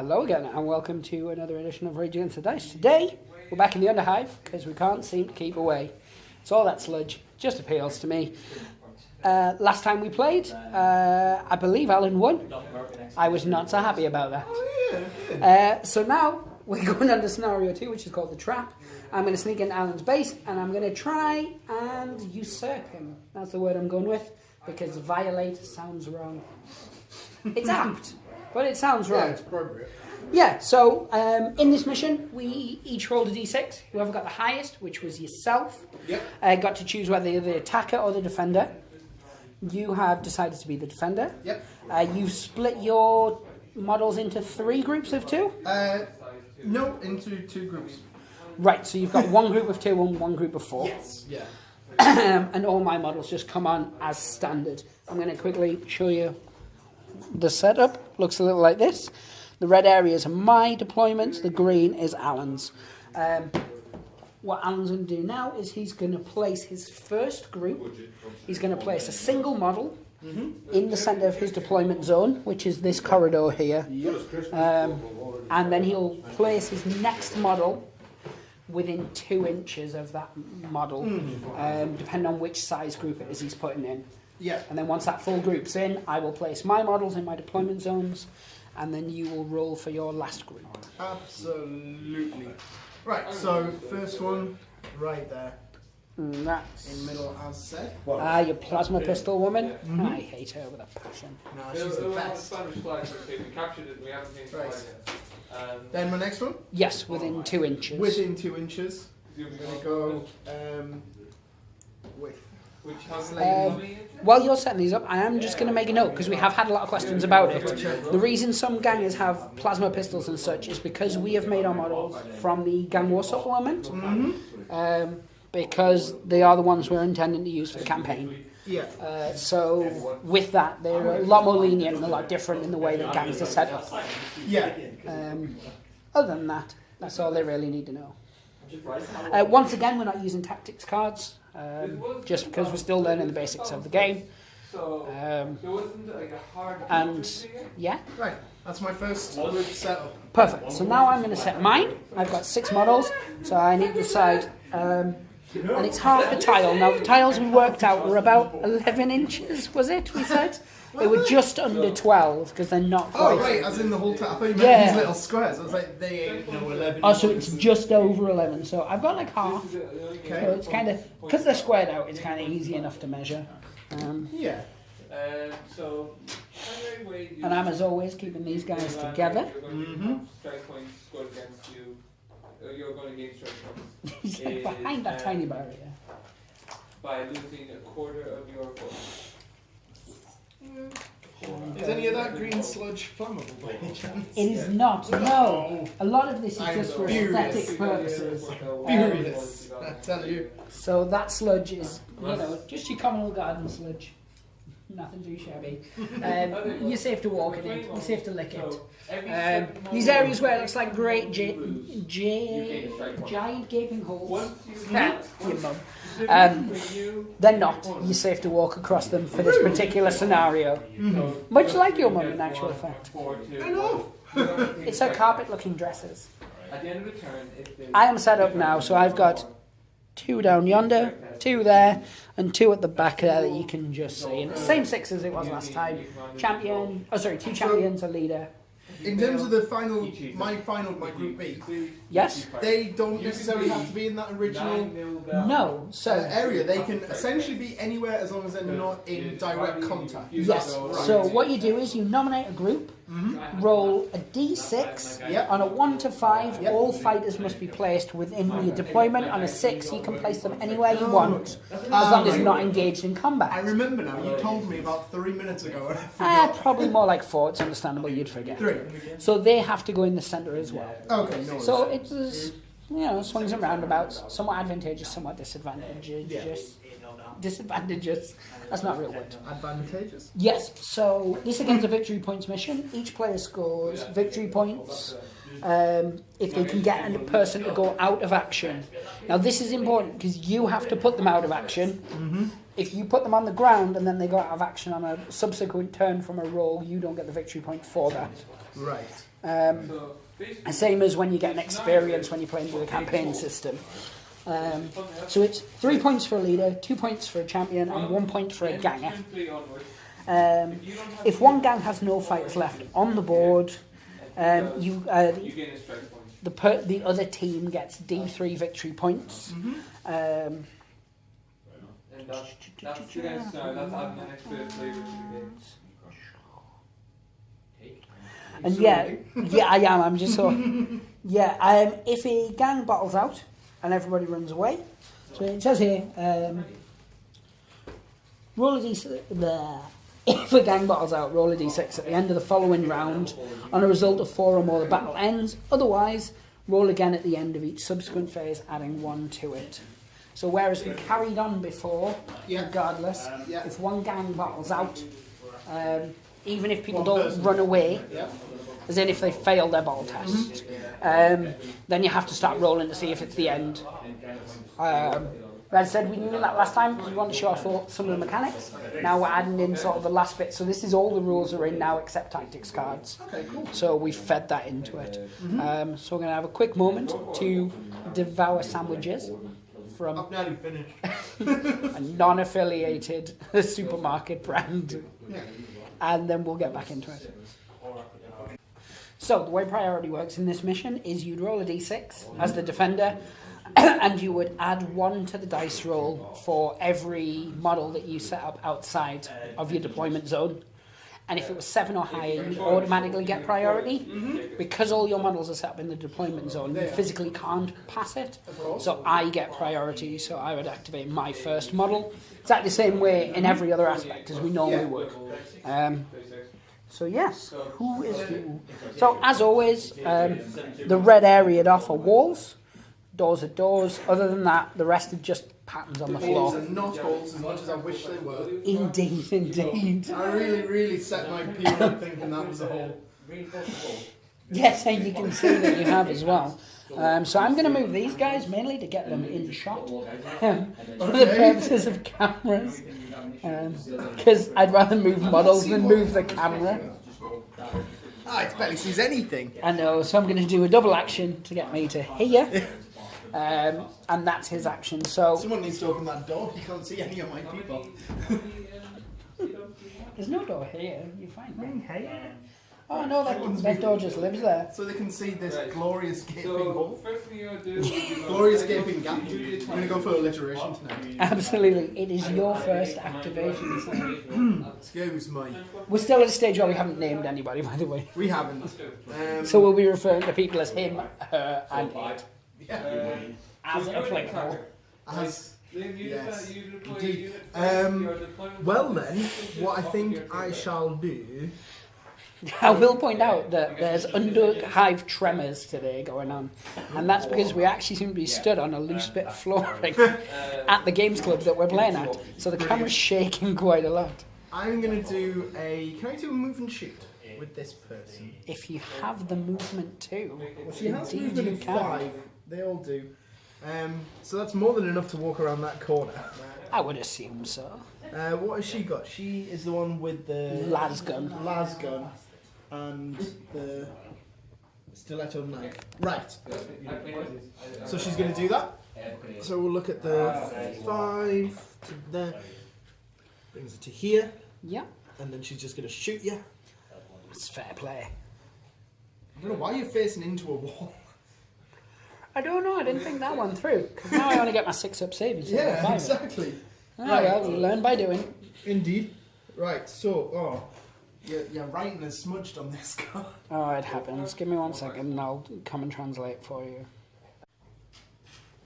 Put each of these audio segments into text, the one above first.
Hello again, and welcome to another edition of Rage Against the Dice. Today, we're back in the Underhive, because we can't seem to keep away. It's all that sludge, just appeals to me. Last time we played, I believe Alan won. I was not so happy about that. So now, we're going under scenario 2, which is called the Trap. I'm going to sneak into Alan's base, and I'm going to try and usurp him. That's the word I'm going with, because violate sounds wrong. It's apt. But it sounds right. Yeah, it's appropriate. Yeah, so in this mission, we each rolled a d6. Whoever got the highest, which was yourself, got to choose whether you're the attacker or the defender. You have decided to be the defender. Yep. You've split your models into 3 groups of 2? No, into 2 groups. Right, so you've got 1 group of 2 and 1 group of 4. Yes. Yeah. And all my models just come on as standard. I'm going to quickly show you the setup. Looks a little like this. The red areas are my deployments, the green is Alan's. What Alan's going to do now is he's going to place his first group. He's going to place a single model in the centre of his deployment zone, which is this corridor here. And then he'll place his next model within 2 inches of that model, depending on which size group it is he's putting in. Yeah. And then once that full group's in, I will place my models in my deployment zones, and then you will roll for your last group. Absolutely. Right, so first one right there. That's In middle, as said. your plasma pistol woman. I hate her with a passion. No, she's the best. Right. Then my next one? Yes, within 2 inches. Within 2 inches. I'm going to go with... While you're setting these up, I am just going to make a note, because we have had a lot of questions about it. The reason some gangers have plasma pistols and such is because we have made our models from the gang war supplement, because they are the ones we're intending to use for the campaign. Yeah. So with that, they're a lot more lenient and a lot different in the way that gangs are set up. Yeah. Other than that, that's all they really need to know. Once again, we're not using tactics cards, just because we're still learning the basics of the game. And yeah. Right, that's my first group setup. Perfect. So now I'm going to set mine. I've got 6 models, so I need to decide. And it's half the tile. Now the tiles we worked out were about 11 inches, was it? We said they were just under 12 because they're not quite. Oh right, as in the whole tile. I thought you meant these little squares. I was like, they ain't no 11. Oh, so it's just over 11. So I've got like half. Okay. So it's kind of, because they're squared out, it's kind of easy enough to measure. Yeah. And I'm, as always, keeping these guys together. You're going to gain strike points. He's like behind that tiny barrier. By losing a quarter of your force. Is any of that green sludge flammable by any chance? It is not, no. A lot of this is just for furious. aesthetic purposes. Furious, I tell you. So that sludge is, just your common old garden sludge. Nothing too shabby. You're safe to walk in it. You're safe to lick it. These areas where it looks like great giant gaping holes. Your mum. They're not. You're safe to walk across them for this particular scenario. Much like your mum, in actual fact. I know. It's her carpet-looking dresses. At the end of the turn, I am set up now, so I've got 2 down yonder, 2 there, and 2 at the back there that you can just see. And the same 6 as it was last time. 2 champions, a leader. In terms of the my group B, Yes? they don't necessarily have to be in that original No. So area. They can essentially be anywhere as long as they're not in direct contact. yes. So what you do is you nominate a group, roll a d6. On a 1 to 5, all fighters must be placed within your deployment. On a 6, you can place them anywhere you want, as long as you're not engaged in I combat. remember now. You told me about 3 minutes ago. And I forgot. Probably more like 4. It's understandable you'd forget. 3. So they have to go in the centre as well. Okay. No. So it was, swings and roundabouts, somewhat advantageous, somewhat disadvantageous. Disadvantageous. That's not a real word. Advantageous. Yes, so this against a victory points mission. Each player scores victory points if they can get a person to go out of action. Now this is important because you have to put them out of action. If you put them on the ground and then they go out of action on a subsequent turn from a roll, you don't get the victory point for that. Right. So basically, Same as when you get an experience when you're playing with a campaign system. So it's 3 points for a leader, 2 points for a champion, and 1 point for a ganger. simply onwards. If one gang has no fighters left on the board, You gain a strike point. the other team gets D3 victory points. And that's against, that's adding an extra flavour to the game. And yeah, I am. I'm just so if a gang battles out and everybody runs away, so it says here, roll a d6. If a gang battles out, roll a d6 at the end of the following round. On a result of 4 or more, the battle ends. Otherwise, roll again at the end of each subsequent phase, adding 1 to it. So whereas we carried on before, regardless, if one gang battles out, even if people don't run away, as in if they fail their battle test, then you have to start rolling to see if it's the end. As I said, we knew that last time because we wanted to show off some of the mechanics. Now we're adding in sort of the last bit. So this is all the rules are in now except tactics cards. Okay, cool. So we fed that into it. So we're going to have a quick moment to devour sandwiches from I've nearly finished. a non-affiliated supermarket brand. And then we'll get back into it. So the way priority works in this mission is you'd roll a d6 as the defender, and you would add 1 to the dice roll for every model that you set up outside of your deployment zone. And if it was 7 or higher, you automatically get priority. Because all your models are set up in the deployment zone, you physically can't pass it. So I get priority, so I would activate my first model. Exactly the same way in every other aspect as we normally would. So yes, who is who? So as always, the red area off are walls. Doors are doors. Other than that, the rest are just patterns on the Walls floor. are not holes as much as I wish they were. Indeed, indeed. I really set my peel up thinking that was a hole. Yes, and you can see that you have as well. So I'm going to move these guys mainly to get them in shot for the purposes of cameras. Because I'd rather move models than move the camera. It barely sees anything. I know, so I'm going to do a double action to get me to here. And that's his action. So Someone needs to open that door. You can't see any of my people. there's no door here. You find me. Oh no, that door just lives there. So they can see this glorious gaping hole. First thing you're going to do Glorious gaping gap. I'm going to go for alliteration tonight. Absolutely, it is your first activation. So. Excuse me. We're still at a stage where we haven't named anybody, by the way. We haven't. So we'll be referring to people as him, her, and it. Yeah. As applicable. As yes. Indeed. Well then, what I think I shall do. I will point out that there's Underhive tremors today going on, and that's because we actually seem to be stood on a loose bit of flooring at the games club that we're playing at, so the camera's shaking quite a lot. I'm going to do a. Can I do a move and shoot with this person? If you have the movement too, Well, she has indeed movement you in can. 5. They all do. So that's more than enough to walk around that corner. I would assume so. What has she got? She is the one with the Las gun. las gun and the stiletto knife. Right. So she's going to do that. So we'll look at the 5 to there. Brings it to here. Yeah, And then she's just going to shoot you. it's fair play. I don't know why you're facing into a wall. I don't know, I didn't think that one through. 'Cause now I only get my 6-up save instead of a 5. exactly. Oh, well, you learn by doing. Indeed. Right, so, your writing is smudged on this card. Oh, it happens. Give me 1 second and I'll come and translate for you.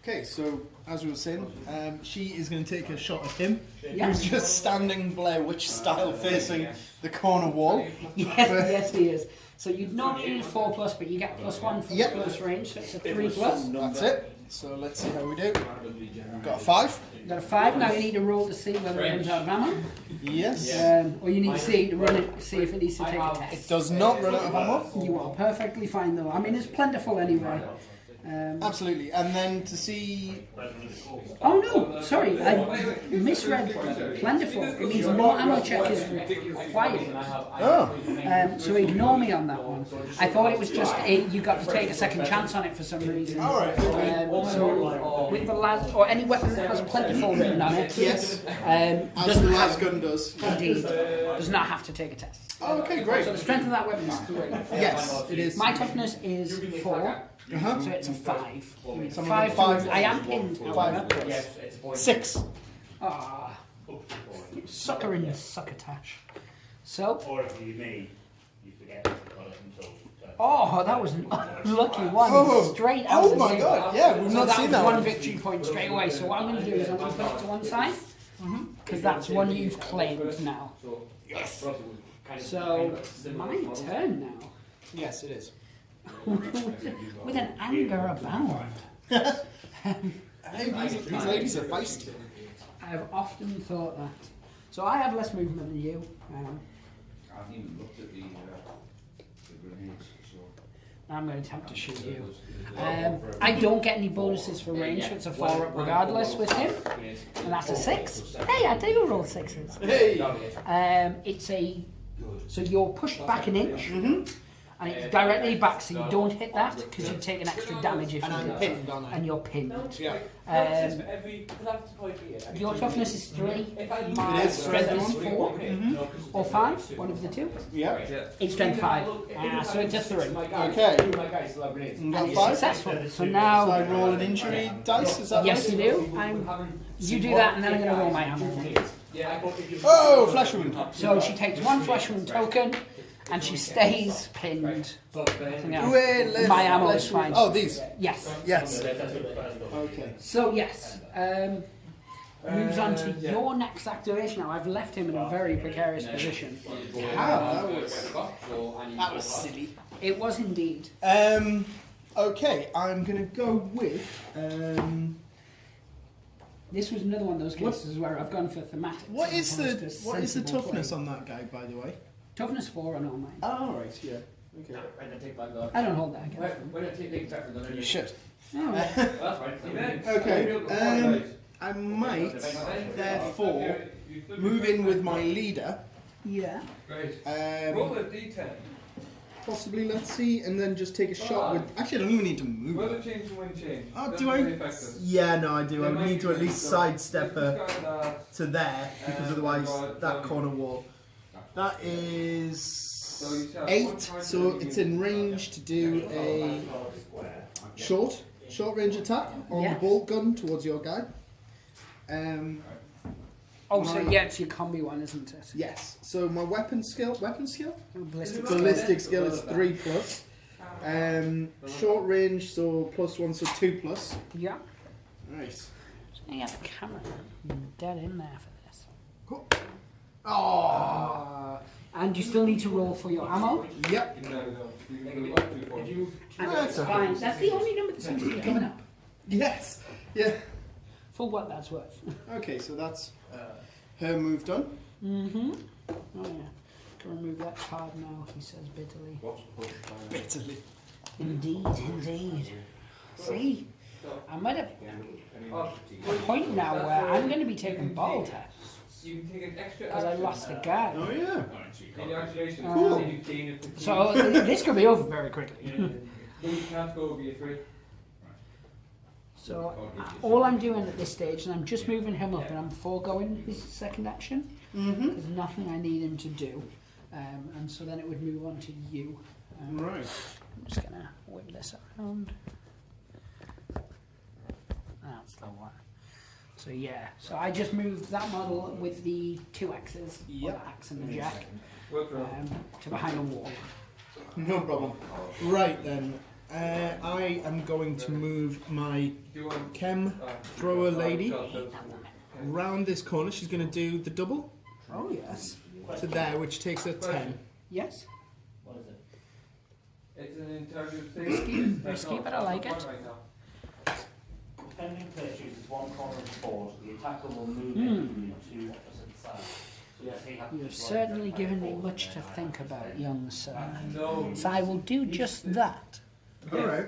Okay, so, as we were saying, she is going to take a shot at him. Yeah. Who's just standing Blair Witch style facing the corner wall. Yes, he is. So you'd normally need 4+, but you get +1 for Yep. close range, so it's a 3+. That's it. So let's see how we do. Got a 5. You got a 5, now you need to roll to see whether it runs out of ammo. Yes. Or you need to see to run it, see if it needs to take a It test. does not run out of ammo. You are perfectly fine though. I mean, it's plentiful anyway. Absolutely. And then to see... Oh no, sorry, I misread plentiful. It means no ammo check is required. Oh. So ignore me on that one. I thought it was just you got to take a second chance on it for some reason. Alright. So with the las or any weapon that has plentiful written on it, Yes. As As the last gun does. indeed does not have to take a test. Oh, okay, great. So the strength of that weapon is 3. Yes, it is. My toughness is 4. Uh-huh. So it's a 5. It's a Someone 5. with 5. I am pinned. 5 plus. 6. Ah, sucker and succotash. So, Or if you may, you forget to put it until. oh, that was an unlucky one. Oh. Straight out Oh the my gate. god, yeah, we've So not that seen was that one one. victory point straight away. So what I'm going to do is I'm going to put it to one side, because that's one you've claimed now. Yes. So my turn now. Yes, it is. With an anger abound. Hey, these ladies are feisty. I have often thought that. So I have less movement than you. I haven't even looked at the grenades, so... I'm going to attempt to shoot you. I don't get any bonuses for range, so it's a 4 up regardless with him. And that's a 6. Hey, I do roll 6s. Hey! It's a... So you're pushed back an inch, and it's directly back, so you don't hit that, because you take an extra damage if And you I'm do. pinned, aren't I? And you're pinned. Yeah. Your toughness is 3, It my is. strength is 4, or 5, one of the two. Yeah. It's strength 5, so it's a 3. Okay. And Got it's 5. successful. So So I now, roll an injury dice, is that yes you right? do. You do that, and then I'm going to roll my ammo. Oh, flesh wound. So she takes 1 flesh wound token, and she stays pinned. Nothing else. Wait, My ammo flesh is fine. wound. Oh, these. Yes. Yes. Okay. So yes, moves on to your next activation. Now I've left him in a very precarious position. That was silly. It was indeed. Okay, I'm gonna go with This was another one of those cases where I've gone for thematic. what is the sensible toughness play. on that guy, by the way? Toughness 4 on all mine. Oh, right, yeah. Okay. I don't hold that against them. You should. Oh, well. Okay. I might therefore move in with my leader. Yeah. Roll a d10. Possibly, let's see, and then just take a shot with. Actually, I don't even need to move. Weather change and wind change. Oh, That's do I? really effective. Yeah, no, I do. I would need to at least sidestep her Discard that. to there, because otherwise that corner wall. That is 8, so it's in range to do a short range attack on the Yes. bolt gun towards your guy. Oh, so yeah, it's your combi one, isn't it? Yes. So my weapon skill, Ballistic skill is 3 plus. Short range, so +1, so 2 plus. Yeah. Nice. So you got the camera dead in there for this. Cool. Oh. And you still need to roll for your ammo. Yep. And That's that's okay. fine. That's the only number that seems to be coming up. Yes. Yeah. For what that's worth. Okay, so that's her move done. Mm-hmm. Oh yeah. Can remove that card now, he says bitterly. Bitterly. Indeed, indeed. See? I'm at a point now where I'm going to be taking bottle tests. You can take an extra Because I lost a guy. Oh yeah. in your activation. Cool. And you gain it 15. So this could be over very quickly. Then you can't go over your 3. So all I'm doing at this stage, and I'm just moving him up, and I'm foregoing his second action. Mm-hmm. There's nothing I need him to do, and so then it would move on to you. Right. I'm just gonna whip this around. That's the one. So yeah, so I just moved that model with the 2 axes, or the axe and the jack, to behind a wall. No problem. Right then. I am going to move my chem thrower lady round this corner. She's going to do the double Oh yes, to there, which takes her 10. yes. It's an intelligent thing. Risky, but I like it. Defending player chooses one corner of the board. The attacker will move in between 2 opposite sides. So yes, he has to You've destroy certainly the given me board. much to think about, young sir. No. So I will do just that. Alright.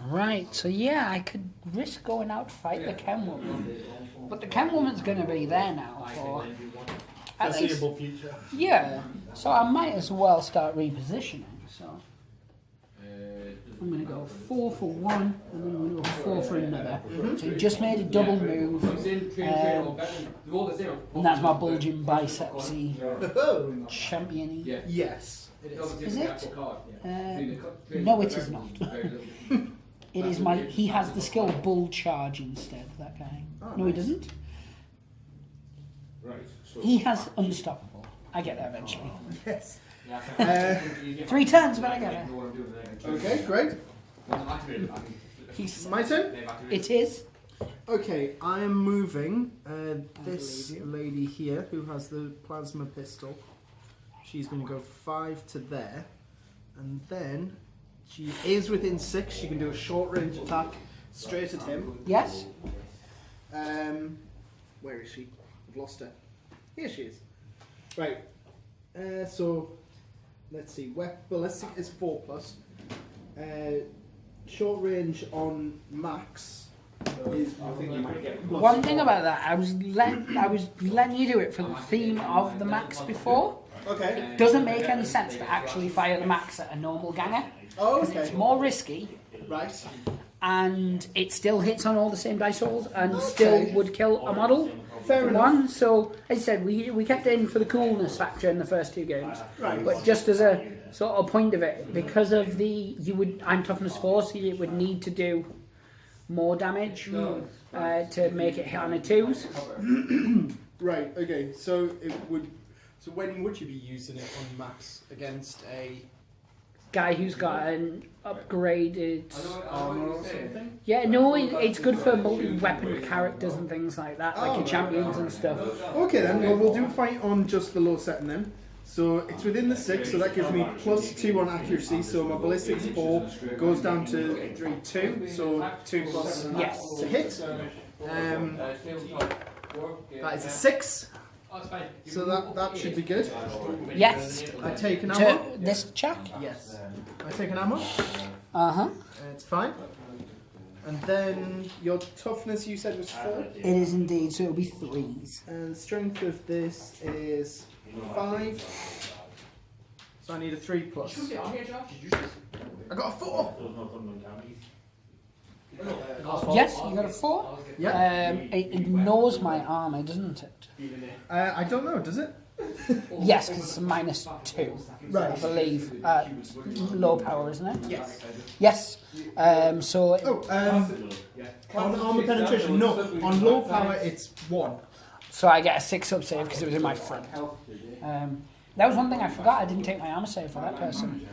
Right, so yeah, I could risk going out to fight the Chem Woman. But the Chem Woman's going to be there now for at least, Foreseeable future. yeah, so I might as well start repositioning. So I'm going to go 4 for one, and then I'm going to go 4 for another. So he just made a double move, and that's my bulging bicepsy champion-y. Yes, it is. Is it? No, it is not. It is my. He has the skill bull charge instead. That guy. Oh, No, he nice. doesn't. Right. So He has unstoppable. I get there eventually. Yes. 3 turns, but I get it. Okay, great. He's. My turn? It is. Okay, I am moving this lady here who has the plasma pistol. She's going to go 5 to there. And then she is within 6. She can do a short range attack straight at him. Yes. Where is she? I've lost her. Here she is. Right. So let's see. Ballistic is 4 plus. Short range on max is. I think you might get plus One thing about that, I was letting you do it for the theme of the max before. Okay. It doesn't make any sense to actually fire the max at a normal ganger. Oh, Because okay. it's more risky, Right. and it still hits on all the same dice rolls, and still would kill a model. Fair enough. One, so as I said, we kept it in for the coolness factor in the first 2 games, Right. but just as a sort of point of it, because of I'm toughness 4, so you would need to do more damage to make it hit on a 2s. Right. Okay. So it would. So when would you be using it on max against a Guy who's got an upgraded. armor or something? Yeah, no, it's good for multi-weapon characters and things like that, like your champions and stuff. Okay then. Well, we'll do a fight on just the low setting then. So it's within the 6, so that gives me +2 on accuracy. So my ballistics 4 goes down to 2. So 2 plus Yes. to hit. That is a 6. So that should be good. Yes. I take an ammo. To this chap? Yes. I take an ammo. Uh-huh. It's fine. And then your toughness you said was 4. It is indeed, so it'll be 3s. And strength of this is 5. So I need a 3 plus. I got a 4. Yes, you got a 4? Yeah. It ignores my armour, doesn't it? I don't know, does it? Yes, because it's a -2, Right. I believe. Low power, isn't it? Yes. Yes. So On armor penetration, no. On low power, it's 1. so I get a 6 up save because it was in my front. That was one thing I forgot. I didn't take my armour save for that person.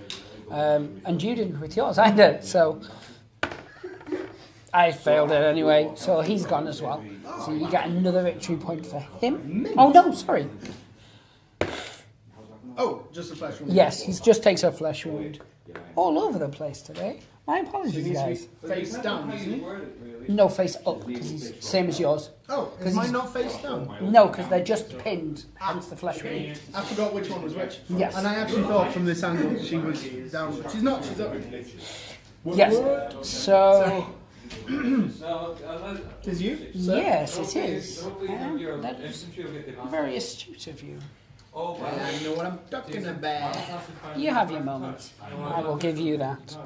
And you didn't with yours either. So I failed it anyway. So he's gone as well. So you get another victory point for him. Oh no, sorry. Oh, just a flesh wound. Yes, he just takes a flesh wound. All over the place today. My He apologies, needs to guys. be face down, doesn't he? No, face up, because he's same as yours. Oh, is mine not face down? No, because they're just pinned, hence the flesh wound. I forgot which one was which. Yes. And I actually thought from this angle she was down. She's not, she's up. Yes. So, Is you? Sir? yes, it is. That is very astute of you. I know what I'm talking about. You have your moments. I will give you that.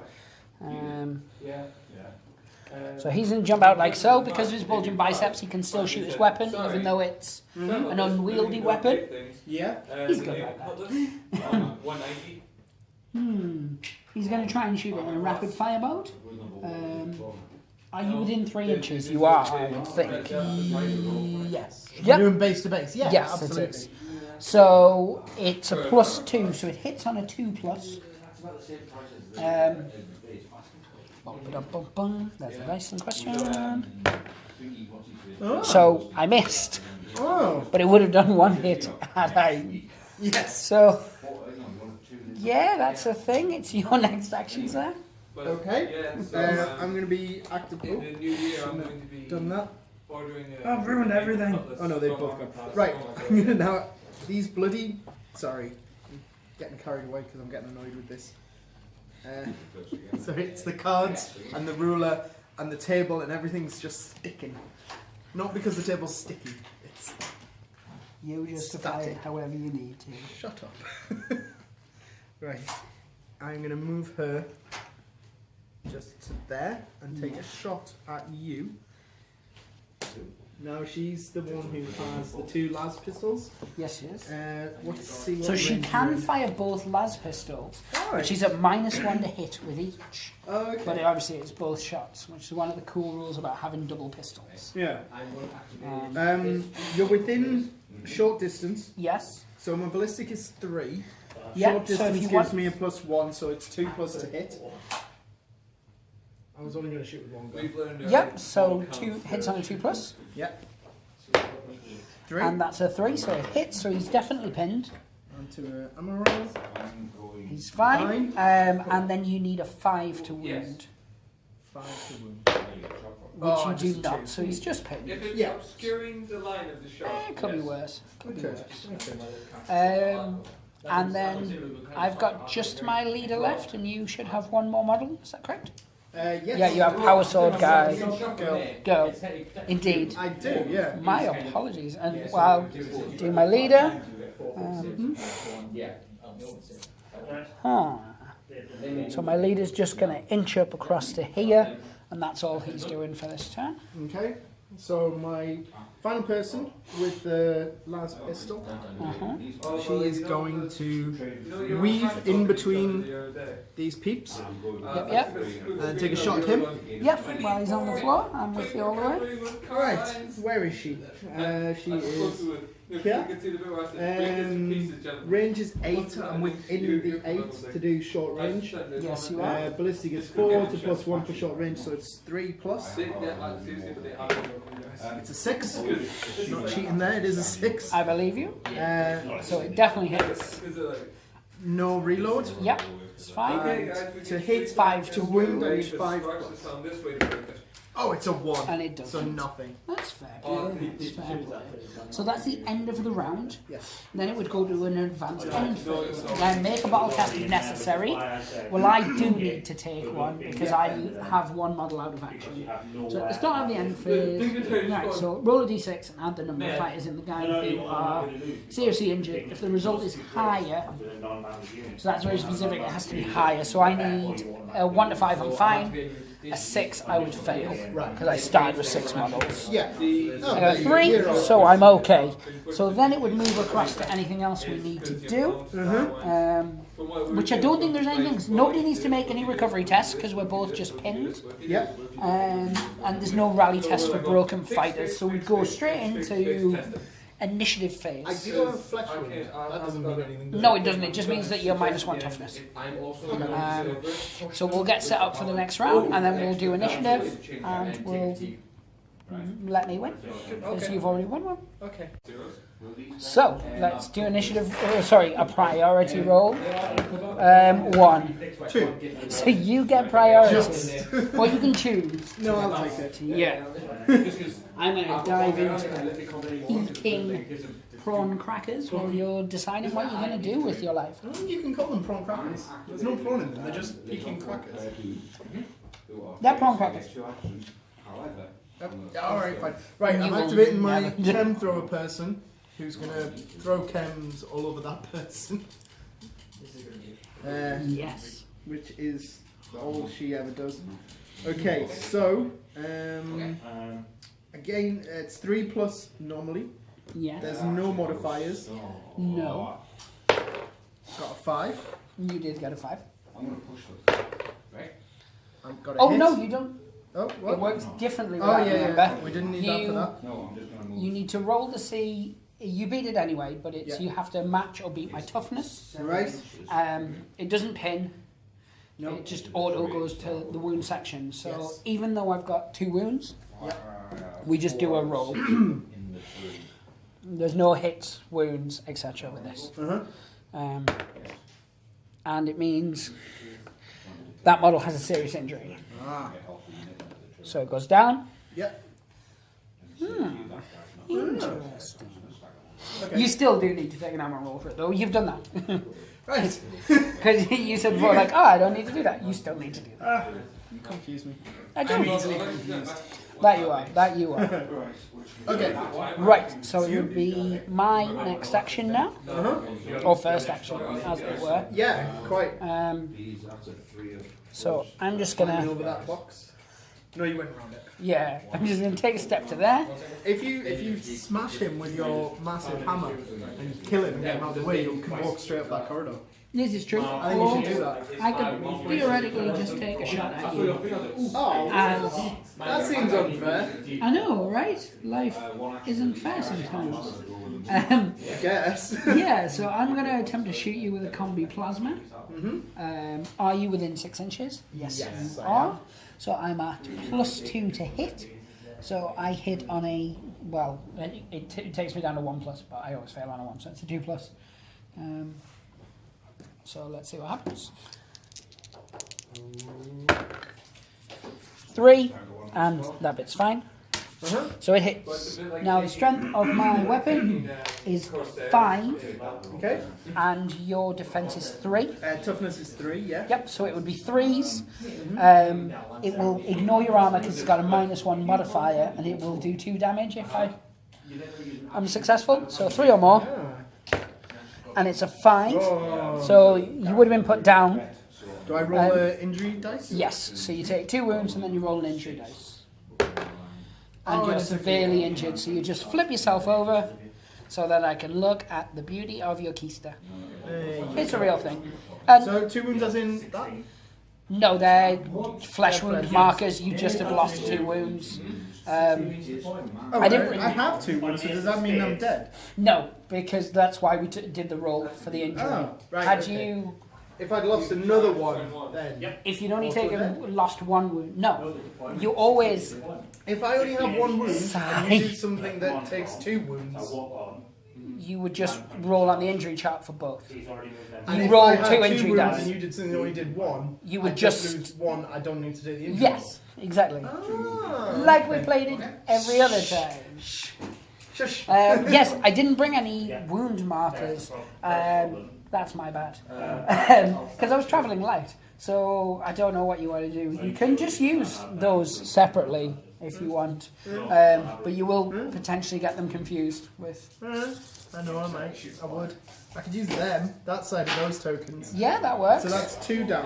So he's going to jump out like so. Because of his bulging biceps, he can still shoot his weapon, even though it's an unwieldy weapon. Yeah. He's good like that. 190. He's going to try and shoot it in a rapid fire mode. Are you within 3 inches? You are, I would think. Yes. Yep. We're doing base to base. Yeah, Yes, absolutely. it is. So it's a +2, so it hits on a 2+. There's the dice in question. Oh. So I missed, Oh. but it would have done 1 hit had I. Yes. So yeah, that's a thing. It's your next action, sir. Okay. I'm going to be active. In the new year, I'm going to be Done that. ordering. I've ruined everything. Oh no, they've both gone. Right. I'm going to now. These bloody. Sorry. I'm getting carried away because I'm getting annoyed with this. So it's the cards and the ruler and the table and everything's just sticking. Not because the table's sticky. It's You justify it static. however you need to. Shut up. Right. I'm going to move her just to there and take a shot at you. Now she's the one who has the 2 las pistols. Yes, she is. Let's see what So she range can you're in. fire both las pistols, but Alright. she's at -1 to hit with each. Okay. But obviously it's both shots, which is one of the cool rules about having double pistols. Yeah. Um, You're within short distance, yes. so my ballistic is 3. Yeah, Short so if distance you gives want- me a +1, so it's 2+ to hit. I was only going to shoot with 1 gun. We've learned Yep, so 2 hits on a 2+, Yep. 3. and that's a 3, so it hits, so he's definitely pinned. Onto a ammo roll. He's fine. And then you need a 5 to wound, Yes. 5 to wound. which Oh, you do just a not, 2. so he's just pinned. If it's Yeah. obscuring the line of the shot, It could be yes. worse. Could be Okay. worse. And then I've got just my leader left, and you should have one more model. Is that correct? Yes. Yeah, you have power sword guy. Girl. Go. Indeed. I do, yeah. My apologies. And well, do my leader. Huh. So my leader's just going to inch up across to here, and that's all he's doing for this turn. Okay. So my final person with the last pistol, she is going to weave in between these peeps Yep. and take a shot at him. Yep, while he's on the floor, I'm with you all the way. Right, where is she? She is here. Range is 8. I'm within the 8 to do short range. Yes, you are. Ballistic is 4 to +1 for short range, so it's 3+. It's a 6. It's not cheating there, it is a 6. I believe you. So it definitely hits. No reload. Yep, it's fine. To hit 5 to wound. and 5. Oh, it's a 1. And it doesn't. So nothing. That's fair. That's fair play. So that's the end of the round. Yes. Then it would go to an advanced end phase. Then make a battle test if necessary. Well, I do need to take one because I have one model out of action. So at the start of the end phase, right, so roll a d6 and add the number of fighters in the game who are seriously injured. If the result is higher, so that's very specific, it has to be higher. So I need a 1 to 5, I'm fine. A 6, I would fail, because I started with 6 models. Yeah. I got a 3, so I'm okay. So then it would move across to anything else we need to do, which I don't think there's anything. Nobody needs to make any recovery tests because we're both just pinned, Yep. and there's no rally test for broken fighters. So we'd go straight into initiative I phase. do have a flesh wound. That doesn't mean anything. does No, it doesn't. It just means that you're -1 toughness. So we'll get set up for the next round, and then we'll do initiative, and we'll let me win, because you've already won one. Okay. So let's do initiative. A priority roll. 1. 2. So you get priority. Well, you can choose. No, I'll take it. Yeah. I'm going to dive into eating prawn crackers while you're deciding what you're going to do with your life. I don't think you can call them prawn crackers. There's no prawn in them, they're just peking crackers. They're prawn crackers. Alright, fine. Right, I'm You will activating my never- chem thrower person, who's going to throw chems all over that person. Yes. Which is all she ever does. Okay, so, again, it's 3+ normally. Yeah. There's no modifiers. No. Got a 5. You did get a 5. I'm going to push this. Right? I've got a Oh hit. no, you don't. Oh, It what? works differently. With Oh, that, yeah, remember? yeah. We didn't need that for that. No, I'm just going to move. You need to roll to see. You beat it anyway, but it's Yeah. you have to match or beat my toughness. Right. It doesn't pin. No. It just auto goes to the wound section. So Yes. even though I've got 2 wounds, we just do a roll. There's no hits, wounds, etc. with this. Uh-huh. And it means that model has a serious injury. Ah. So it goes down. Yep. Interesting. Okay. You still do need to take an armor roll for it, though. You've done that. Right. Because you said before, like, oh, I don't need to do that. You still need to do that. You confuse me. I do. I'm easily confused. That you are. That you are. Okay. Right, so it would be my next action now. Or first action, as it were. Yeah, quite. So I'm just Climbing gonna, over that box. No, you went around it. yeah, I'm just gonna take a step to there. If you smash him with your massive hammer and kill him and get him out of the way, you can walk straight up that corridor. This is true. I think you should do that. I could theoretically just take a shot at you. Oh, As, that seems unfair. I know, right? Life isn't fair sometimes. I guess. Yeah, so I'm going to attempt to shoot you with a combi plasma. Are you within 6 inches? Yes, Yes, you I are. am. So I'm at +2 to hit. So I hit on a, well, it takes me down to 1+, but I always fail on a 1, so it's a 2+. So let's see what happens. 3, and that bit's fine. So it hits. Now the strength of my weapon is 5, Okay. and your defense is 3. Toughness is 3, yeah. Yep, so it would be 3s. It will ignore your armor because it's got a -1 modifier, and it will do 2 damage if I'm successful. So 3 or more, and it's a 5. So you would have been put down. Do I roll the injury dice? Yes, so you take 2 wounds and then you roll an injury dice. And Oh, you're that's severely injured, so you just flip yourself over so that I can look at the beauty of your keister. It's a real thing. And So 2 wounds as in that? no, they're flesh wound markers. You just have lost 2 wounds. Oh, I didn't. I have 2 wounds, so does that mean I'm dead? No, because that's why we did the roll for the injury. Oh, right, Had okay. you, If I'd lost another one, then... if you'd only Also taken lost 1 wound, no, you always. If I only have 1 wound, and Sigh. you do something that takes 2 wounds... You would just roll on the injury chart for both. And You if roll I had 2 2 injury wounds dice. and you did something that only did 1, You would I'd just- lose 1, I don't need to take the injury. Yes, exactly. Ah, Like we okay. played it every other time. Shush. Yes, I didn't bring any wound markers. That's my bad. Because I was travelling light, so I don't know what you want to do. You can just use those separately if you want, but you will potentially get them confused with. I know I might. I would. I could use them, that side of those tokens. Yeah, that works. So that's 2 down.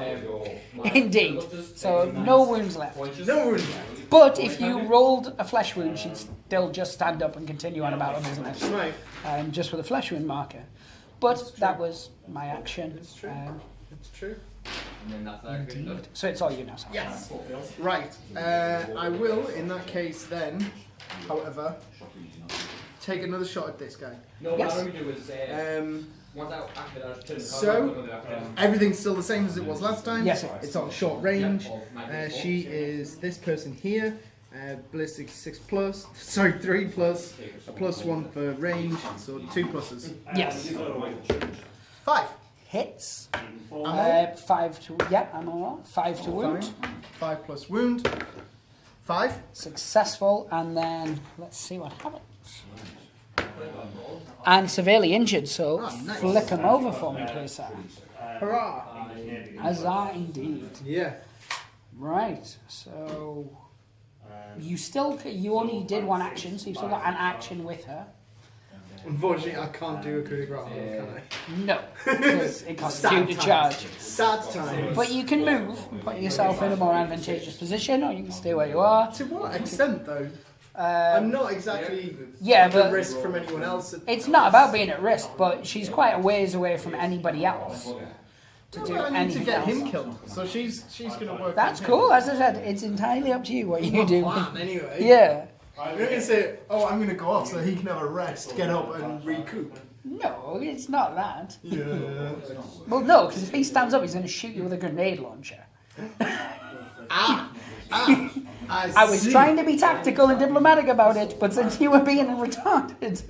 Indeed. So no wounds left. No wound. But if you rolled a flesh wound, she'd still just stand up and continue on about her business, Right. just with a flesh wound marker. But that was my action. It's true. It's true. And then that's actually done. So it's all you now, Sam. Yes. Right. I will, in that case, then, however, take another shot at this guy. No, Yes. what I'm going to do is, once I acted, I just turn the So, camera on. everything's still the same as it was last time. Yes, it was. It's on short range. She is this person here. Ballistic 6+, sorry 3+, a +1 for range, so 2 pluses. Yes. 5. Hits. Ammo. 5 to, yeah, I'm all right. 5 to wound. 5 plus wound. 5. Successful, and then let's see what happens. And severely injured, so Oh, nice. flip him over for me, please, sir. Hurrah! Huzzah, indeed. Yeah. Right, so you only did 1 action, so you've still got an action with her. Unfortunately, I can't do a coup de grace, can I? No, because it costs 2 Sad to times. charge. Sad times. But you can move and put yourself in a more advantageous position, or you can stay where you are. To what extent, though? I'm not exactly yeah, at but- risk from anyone else. It's not about being at risk, but she's quite a ways away from anybody else to do I need to anything get else. him killed, so she's going to work. That's with him. cool, as I said, it's entirely up to you what you do. Plan, anyway. Yeah. I'm not going to say, oh, I'm going to go off so he can have a rest, get up and recoup. No, it's not that. Yeah. Well, no, because if he stands up, he's going to shoot you with a grenade launcher. I was see. trying to be tactical and diplomatic about it, but since you were being retarded,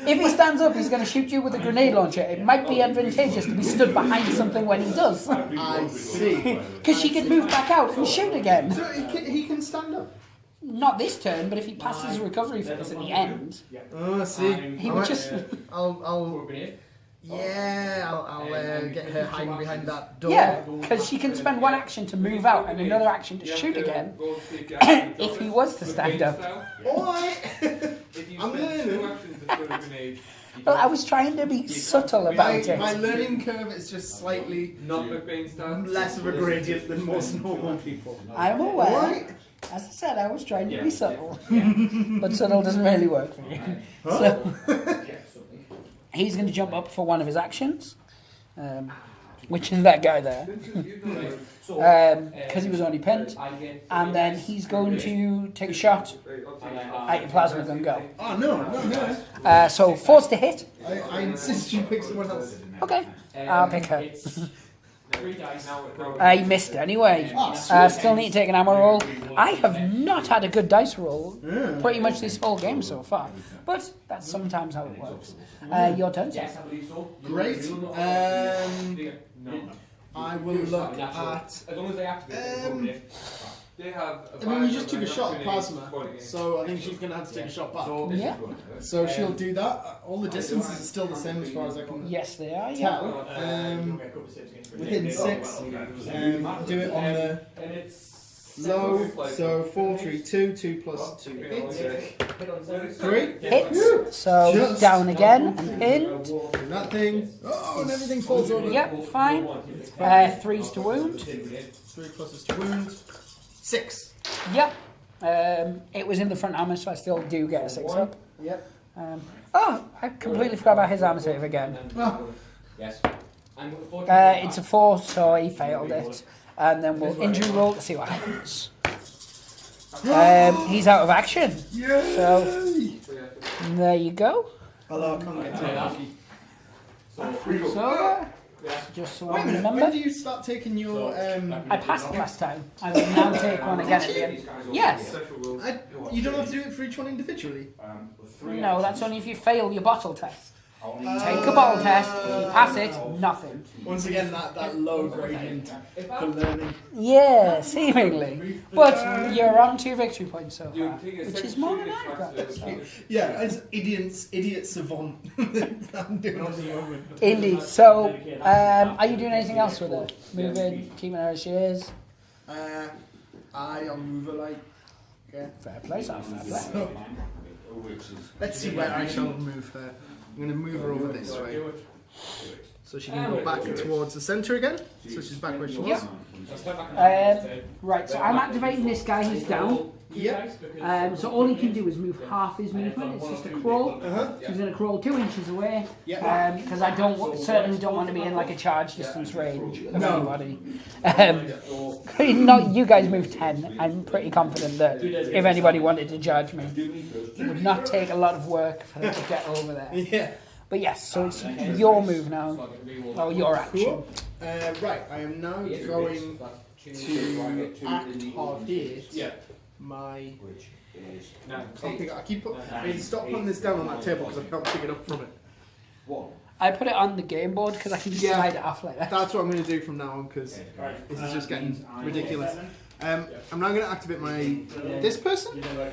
if he stands up, he's going to shoot you with a grenade launcher. It might be advantageous to be stood behind something when he does, I see. because she can move back out and shoot again. So he can stand up. Not this turn, but if he passes a recovery phase at the end, Oh, I see. he would just... I'll get her hiding behind that door. Yeah, because she can spend one action to move out and another action to shoot again. If he was to stand up. Alright. I'm learning. Well, I was trying to be subtle about it. My learning curve is just slightly less of a gradient than most normal people. I'm aware. Alright. As I said, I was trying to be subtle. But subtle doesn't really work for me. So, he's going to jump up for one of his actions. Which is that guy there. Because he was only pinned. And then he's going to take a shot at your plasma gun go. Oh, no. So, forced to hit. I insist you pick someone else. Okay, I'll pick her. You missed anyway. Still need to take an ammo roll. I have not had a good dice roll pretty much this whole game so far. But that's sometimes how it works. Your turn. Great. I will look at... As long as they activate they have I mean, we just took a shot at plasma, so I think she's going to have to take a shot back. Yeah. So she'll do that. All the distances are still the same as far as I can Yes, they are. Yeah. tell. Within 6, do it on the low, so 4, 3, 2, 2 plus 2 hits. 3. Hits. So Just down again and pinned. Do that thing. Oh, and everything falls over. Yep, fine. 3's to wound. 3 pluses to wound. 6. Yep. It was in the front armor, so I still do get a 6 up. Yep. I completely forgot about his armor save again. Oh. It's a 4, so he failed it. And then we'll injury roll to see what happens. He's out of action. So there you go. Although I can't get to that. So just so Wait I a minute, remember. when do you start taking your... I passed last time. I will now take one again at the end. Yes. You don't have to do it for each one individually? No, that's only if you fail your bottle test. Take a bottle test. If you pass it, nothing. Once again, that low gradient for learning. Yeah, seemingly. But you're on 2 victory points so far, which is more than I've got. So. Yeah, as idiot savant I'm doing at the moment. Indeed. So, are you doing anything else with it? Moving, keeping her as she is? I'll move her like... Yeah. Fair play, so fair play. So, let's see where I shall move her. I'm going to move her over this way. So she can go back towards the centre again. So she's back where she was. Right, so I'm activating this guy who's down. Yep. So all he can do is move half his movement. It's just a crawl. So he's going to crawl 2 inches away. Because I certainly don't want to be in like a charge distance range of anybody. Not you guys move 10. I'm pretty confident that if anybody wanted to charge me, it would not take a lot of work for them to get over there. Yeah. But yes, so it's your move now. Or your action. Cool. Right, I am now going to act hard hit my... I need to stop putting this down on that table because I can't pick it up from it. I put it on the game board because I can just slide it off like that. That's what I'm going to do from now on because this is just getting ridiculous. I'm now going to activate this person. How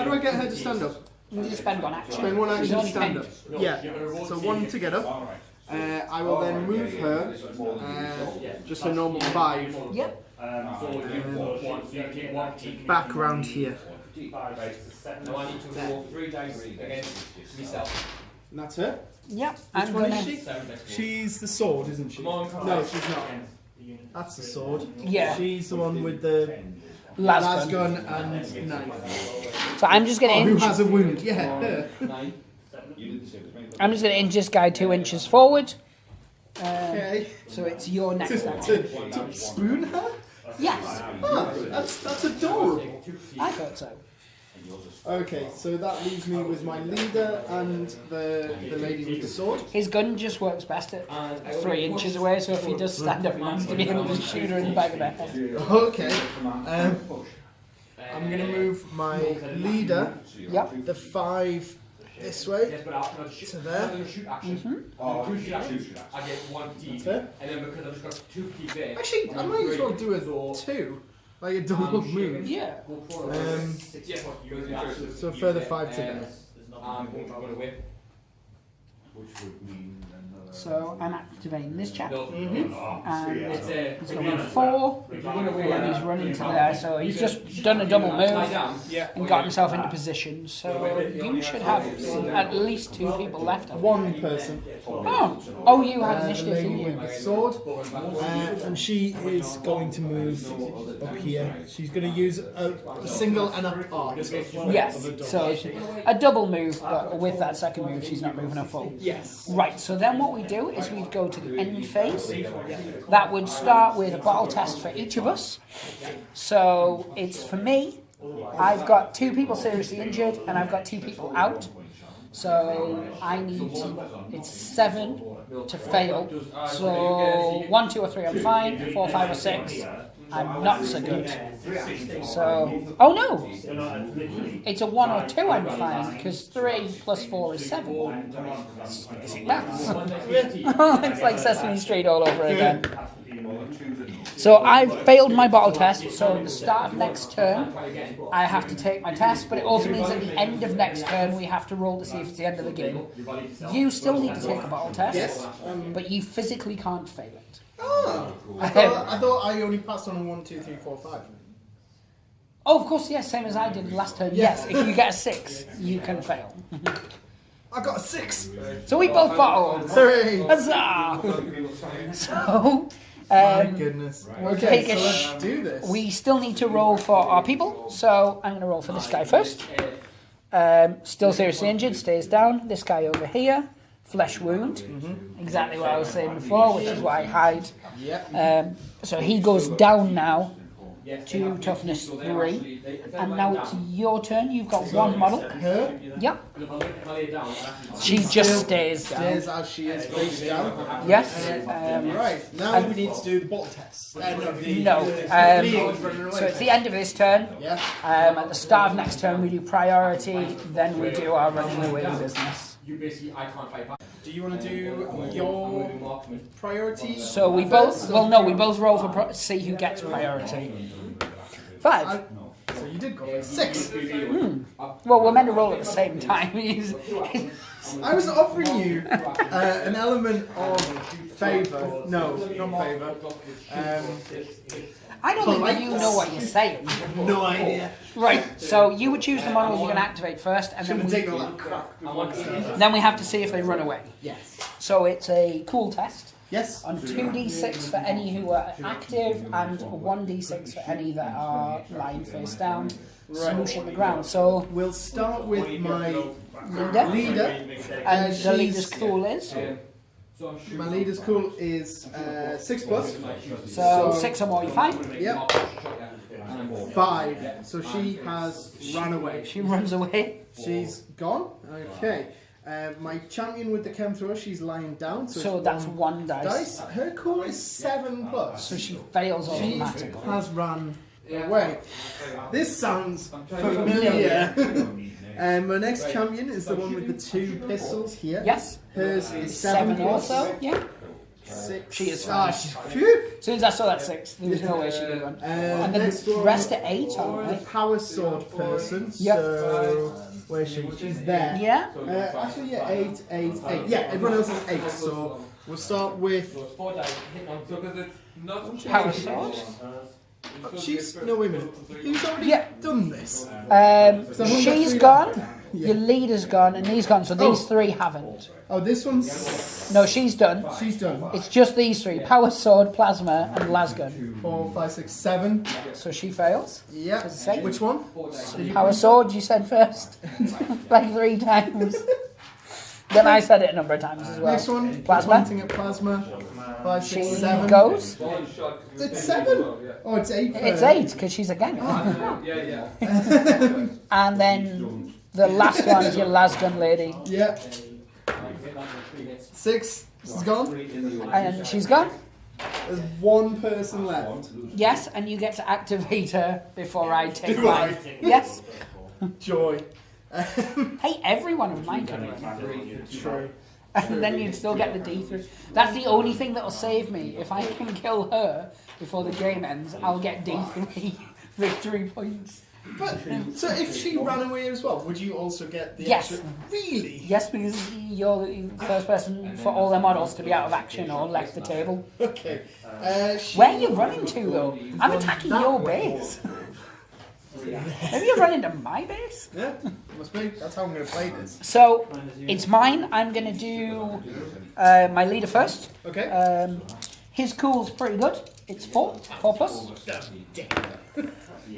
do I get her to stand up? You just spend one action. Spend one action to only stand pinned. up. Yeah, so 1 to get up. I will then move her just a normal 5 Yep. back round here. No, I need to roll 3 dice against myself. And that's her. Yep. Which I'm one gonna. is she? She's the sword, isn't she? No, she's not. That's the sword. Yeah. She's the one with the Las gun and knife. So I'm just gonna Who inch. has a wound? Yeah, her. I'm just gonna inch this guy 2 inches forward. Okay. So it's your next action. To spoon her? Yes. Oh, that's adorable. I thought so. Okay, so that leaves me with my leader and the lady with the sword. His gun just works best at 3 inches away, so if he does stand up, he wants to be able to shoot her in the back of the head. Okay. I'm going to move my leader, Yep. the 5, this way, to there. I get 1 deep, and then because I've just got 2 keep there. Actually, I might as well do a 2. Like a double move. Yeah. So a further 5 to there. Which would mean another. So I'm activating this chap. Mm-hmm. And he's going 4. And he's running to there. So he's just done a double move and got himself into position. So you should have at least 2 people left. One person. Oh, you had initiative for Lady you. with the sword. And she is going to move up here. She's going to use a single and a part. Yes, so a double move, but with that second move, she's not moving a full. Yes. Right, so then what we do is we go to the end phase. That would start with a battle test for each of us. So it's for me, I've got 2 people seriously injured, and I've got 2 people out. So I need to, it's 7 to fail. So 1, 2 or 3 I'm fine, 4, 5 or 6 I'm not so good. So, oh no, it's a 1 or 2 I'm fine, because 3 plus 4 is 7. It's like Sesame Street all over again. So I've failed my battle test, so at the start of next turn I have to take my test, but it also means at the end of next turn we have to roll to see if it's the end of the game. You still need to take a battle test, but you physically can't fail it. Oh, I thought I only passed on a 1, 2, 3, 4, 5. Oh, of course, yes, same as I did last turn. Yes, if you get a 6, you can fail. I got a 6! So we both battled. Hooray! Huzzah! So, My goodness. we'll Okay, take so a let's do this. we still need to roll for our people, so I'm going to roll for this guy first. Still seriously injured, stays down. This guy over here, flesh wound. Exactly what I was saying before, which is why I hide. Yep. So he goes down now to toughness 3. And now it's your turn. You've got 1 model. Her Yep. She just stays down. stays as she is face down. Yes. Right, now we need to do the bottle test. No. So it's the end of this turn. Yeah. At the start of next turn, we do priority. Then we do our running away business. Do you want to do your priority? So we both. Well, no, we both roll for see who gets priority. 5. So you did go for 6. Well, we're meant to roll at the same time. I was offering you an element of favour. No, not favour. I don't think you know what you're saying. No idea. Right. So you would choose the model you're going to activate first, and Shouldn't then take all that crap. then we have to see if they run away. Yes. So it's a cool test. Yes. On 2d6 for any who are active, and 1d6 for any that are lying face down, smooshing the ground. So We'll start with my leader, and the she's- leader's cool is My leader's cool is 6 plus. so 6 or more. You fine? Yep. 5. So she has ran away. She runs away. She's gone. Okay. My champion with the chem thrower, she's lying down. So, it's that's 1 1 dice. Her cool is 7 plus. So she fails She automatically. has run away. This sounds familiar. My next champion is the one with the 2 pistols here. Yes. Hers is 7 7 plus. also. Yeah. 6. She is Ah, fine. she's phew. As soon as I saw that 6, there was no way she could run. And next the one rest are 8, aren't The they? power sword person. Yep. So where's she? She's there. Yeah. Actually, yeah, 8, 8, 8. Yeah, everyone else is 8. So we'll start with. Power sword. She's no wait a minute. Who's already Yeah. done this? She's gone. Your leader's gone, and he's gone. So these 3 haven't. Oh, this one's. No, she's done. She's done. It's just these 3: power sword, plasma, and lasgun. 4, 5, 6, 7. So she fails. Yeah. Does it say? Which one? Power sword, you said first, like 3 times. Then I said it a number of times as well. Next one. Plasma. Pointing at plasma. 5, 6, She 7. goes. It's 7. Oh, it's 8. It's 8 because she's a gang. And then the last one is your lasgun lady, Yeah. 6. She's gone. and she's gone. There's 1 person left. Yes, and you get to activate her before I take mine. Yes. Joy. Hey, every one of mine can run. True. And then you'd still get the D3. That's the only thing that'll save me. If I can kill her before the game ends, I'll get D3. victory points. But so if she ran away as well, would you also get the Yes. extra? Really? Yes, because you're the first person for all their models to be out of action or left the table. Okay. Where are you running to, though? I'm attacking your base. Maybe you're running to my base? Yeah, must be. That's how I'm going to play this. So, it's mine. I'm going to do my leader first. Okay. His cool's pretty good. It's 4 plus.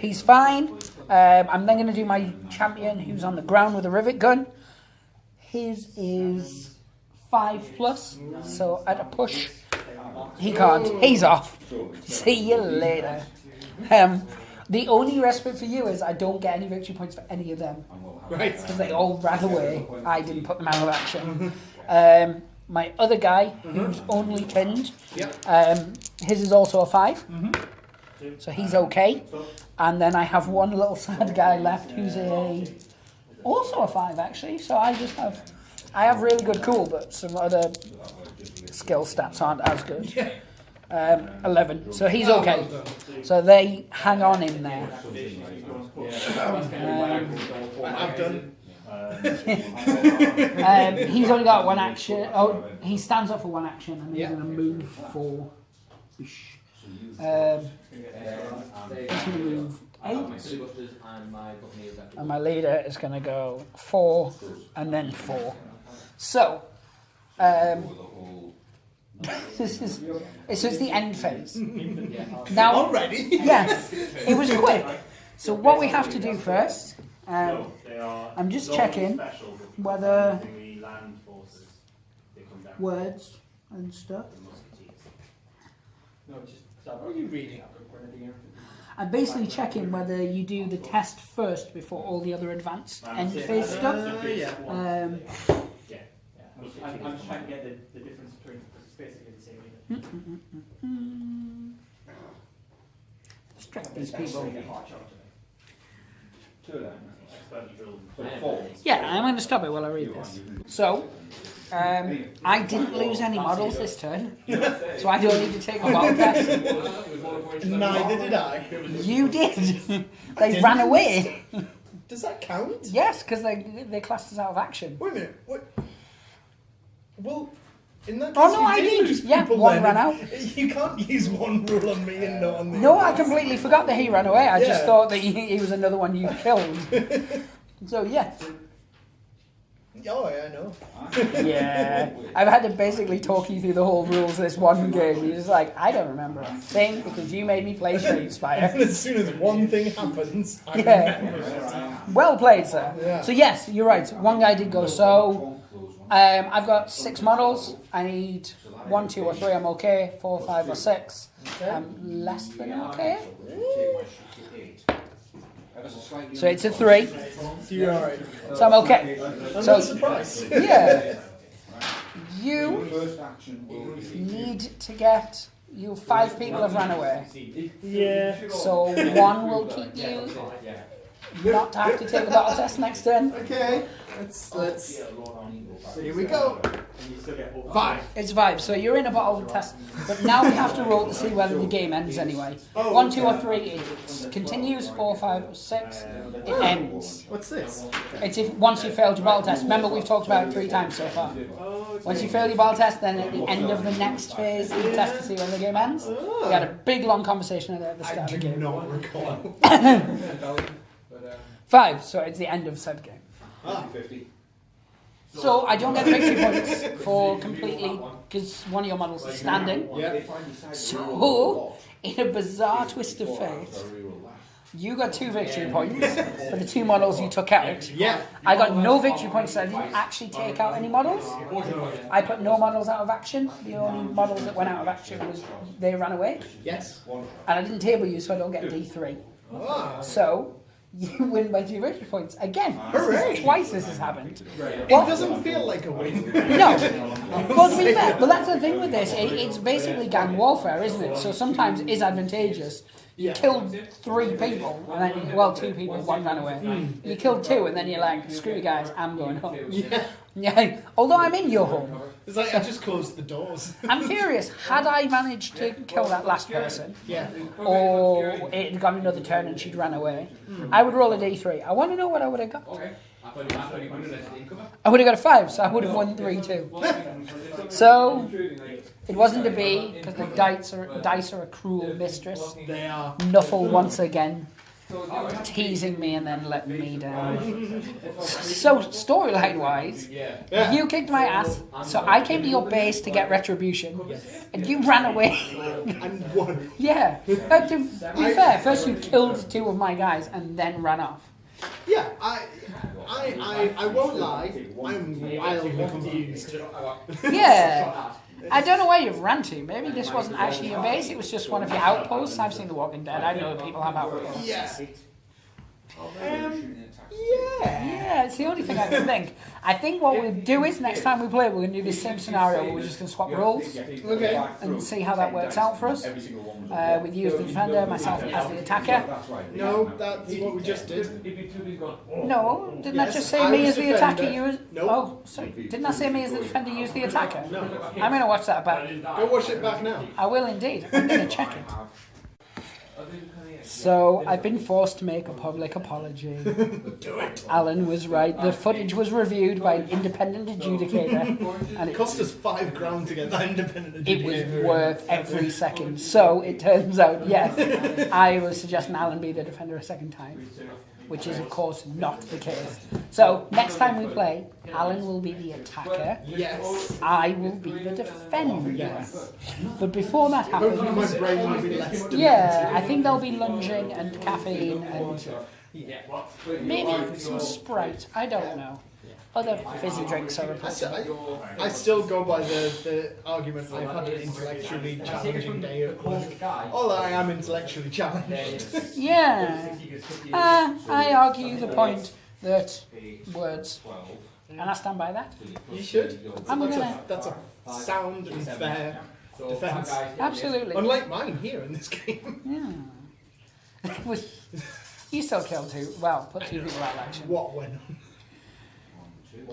He's fine. I'm then going to do my champion who's on the ground with a rivet gun. His is 5 plus. So, at a push, he can't. He's off. See you later. The only respite for you is I don't get any victory points for any of them. Right. Because they all ran away. I didn't put them out of action. My other guy, who's only tinned, his is also a 5. So he's okay. And then I have one little sad guy left who's also a 5 actually. So I have really good cool, but some other skill stats aren't as good. 11. So he's okay. So they hang on in there. I've done. He's only got 1 action. Oh, he stands up for 1 action and he's going to move 4. He's going to move 8. And my leader is going to go 4 and then 4. So, this is the end phase. Now, Already? yes, it was quick. So what we have to do first, I'm just checking whether words and stuff. What are you reading? I'm basically checking whether you do the test first before all the other advanced end phase stuff. Yeah. I'm just trying to get the difference between, because it's basically the same unit. Distract these people. Four. Yeah, I'm going to stop it while I read this. So, I didn't lose any models this turn, so I don't need to take a battle test. Neither did I. You did. They ran away. Does that count? Yes, because they classed as out of action. Wait a minute. What? Well, in that case, Oh, no, you I did. lose Yeah, people one then. ran out. You can't use one rule on me and not on the No, other. I completely forgot that he ran away. I just Yeah. thought that he was another one you killed. So, yeah. Oh, yeah, I know. Yeah. I've had to basically talk you through the whole rules of this one game. You're just like, I don't remember a thing because you made me play Shadespire. And as soon as one thing happens, I Yeah. remember it. Well played, sir. Yeah. So, yes, you're right. One guy did go. So, I've got 6 models. I need 1, 2, or 3. I'm okay. 4, 5, or 6. I'm less than okay. So it's a 3. So you're alright. So I'm okay. I'm So not surprised. yeah, you need to get. You 5 people have run away. Yeah. So 1 will keep you not to have to take a battle test next turn. Okay. Let's. Here we go. 5. It's 5. So you're in a battle test, but now we have to roll to see whether the game ends anyway. 1, 2, or 3. It continues. 4, 5, or 6. It ends. What's this? It's if once you failed your battle test. Remember, we've talked about it 3 times so far. Once you fail your battle test, then at the end of the next phase, you test to see when the game ends. We had a big long conversation at the I start of the do game. not recall. 5, so it's the end of said game. Ah. So I don't get victory points for completely, because one of your models is standing. Yeah. So, in a bizarre twist of fate, you got 2 victory points for the 2 models you took out. Yeah. I got no victory points, so I didn't actually take out any models. I put no models out of action. The only models that went out of action was they ran away. Yes. And I didn't table you, so I don't get D3. Ah. So, you win by 2 victory points. Again, Hooray. twice this has happened. It doesn't feel like a win. No. Well, to be fair, but that's the thing with this. It's basically gang warfare, isn't it? So sometimes it is advantageous. You killed 3 people, and then, well, 2 people, 1 ran away. You killed 2, and then you're like, screw you guys, I'm going home. Yeah. Yeah. Although I'm in your home. It's like I just closed the doors. I'm curious, had I managed to kill that last person, Yeah. or it had gone another turn and she'd ran away, I would roll a d3. I want to know what I would have got. I would have got a 5, so I would have won 3-2. So, it wasn't to be, because the dice are a cruel mistress. They are. Nuffle once again teasing me and then letting me down. So, storyline wise, you kicked my ass, so I came to your base to get retribution, and you ran away. And won. Yeah, but to be fair, first you killed 2 of my guys and then ran off. Yeah, I won't lie. I'm wildly confused. Yeah. I don't know where you've ran to. Maybe this wasn't actually your base, it was just one of your outposts. I've seen The Walking Dead. I know people have outposts. Yeah. Yeah, it's the only thing I can think. I think what we'll do is next time we play, we're going to do the same scenario where we're just going to swap roles Okay. and see how that works out for us. With you as the defender, myself as the attacker. No, that's what we just did. No, didn't I Yes, just say I me was as the attacker? defender. You as... Nope. Oh, sorry. Didn't I say me as the defender, you as the attacker? No. I'm going to watch that back. Go watch it back now. I will indeed. I'm going to check it. So, I've been forced to make a public apology. Do it. Alan was right. The footage was reviewed by an independent adjudicator, and It cost us £5 to get that independent it was educator. worth every second. So, it turns out, yes, I was suggesting Alan be the defender a second time, which is, of course, not the case. So, next time we play, Alan will be the attacker. Yes. I will be the defender. Yes. But before that Hopefully my happens, brain will be less yeah, I think there'll be lunging and caffeine and maybe some Sprite. I don't know. Other fizzy drinks are replaceable. I still go by the argument I've had an intellectually challenging day at work. Although I am intellectually challenged. Yeah. I argue the point that words, and I stand by that. You should. I'm gonna- That's a sound and fair defence. Absolutely. Unlike mine here in this game. Yeah. You still killed 2. Well, put 2 people out of action. What went on?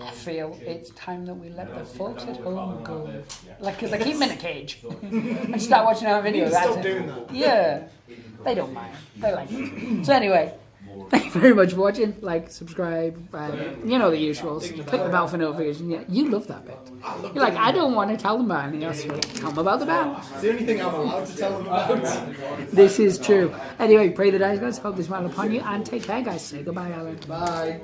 I feel it's time that we let the folks at home go. Like, because I keep them in a cage. I start watching our You videos. need to That's stop it. doing that. Yeah. They don't mind. They like it. So anyway, thank you very much for watching. Like, subscribe, you know the usuals. Click the bell for notifications. Yeah, you love that bit. You're like, I don't want to tell them about anything else. Well, tell them about the bell. It's the only thing I'm allowed to tell them about. This is true. Anyway, pray the dice gods. Hope this smile upon you. And take care, guys. Say goodbye, Alan. Bye.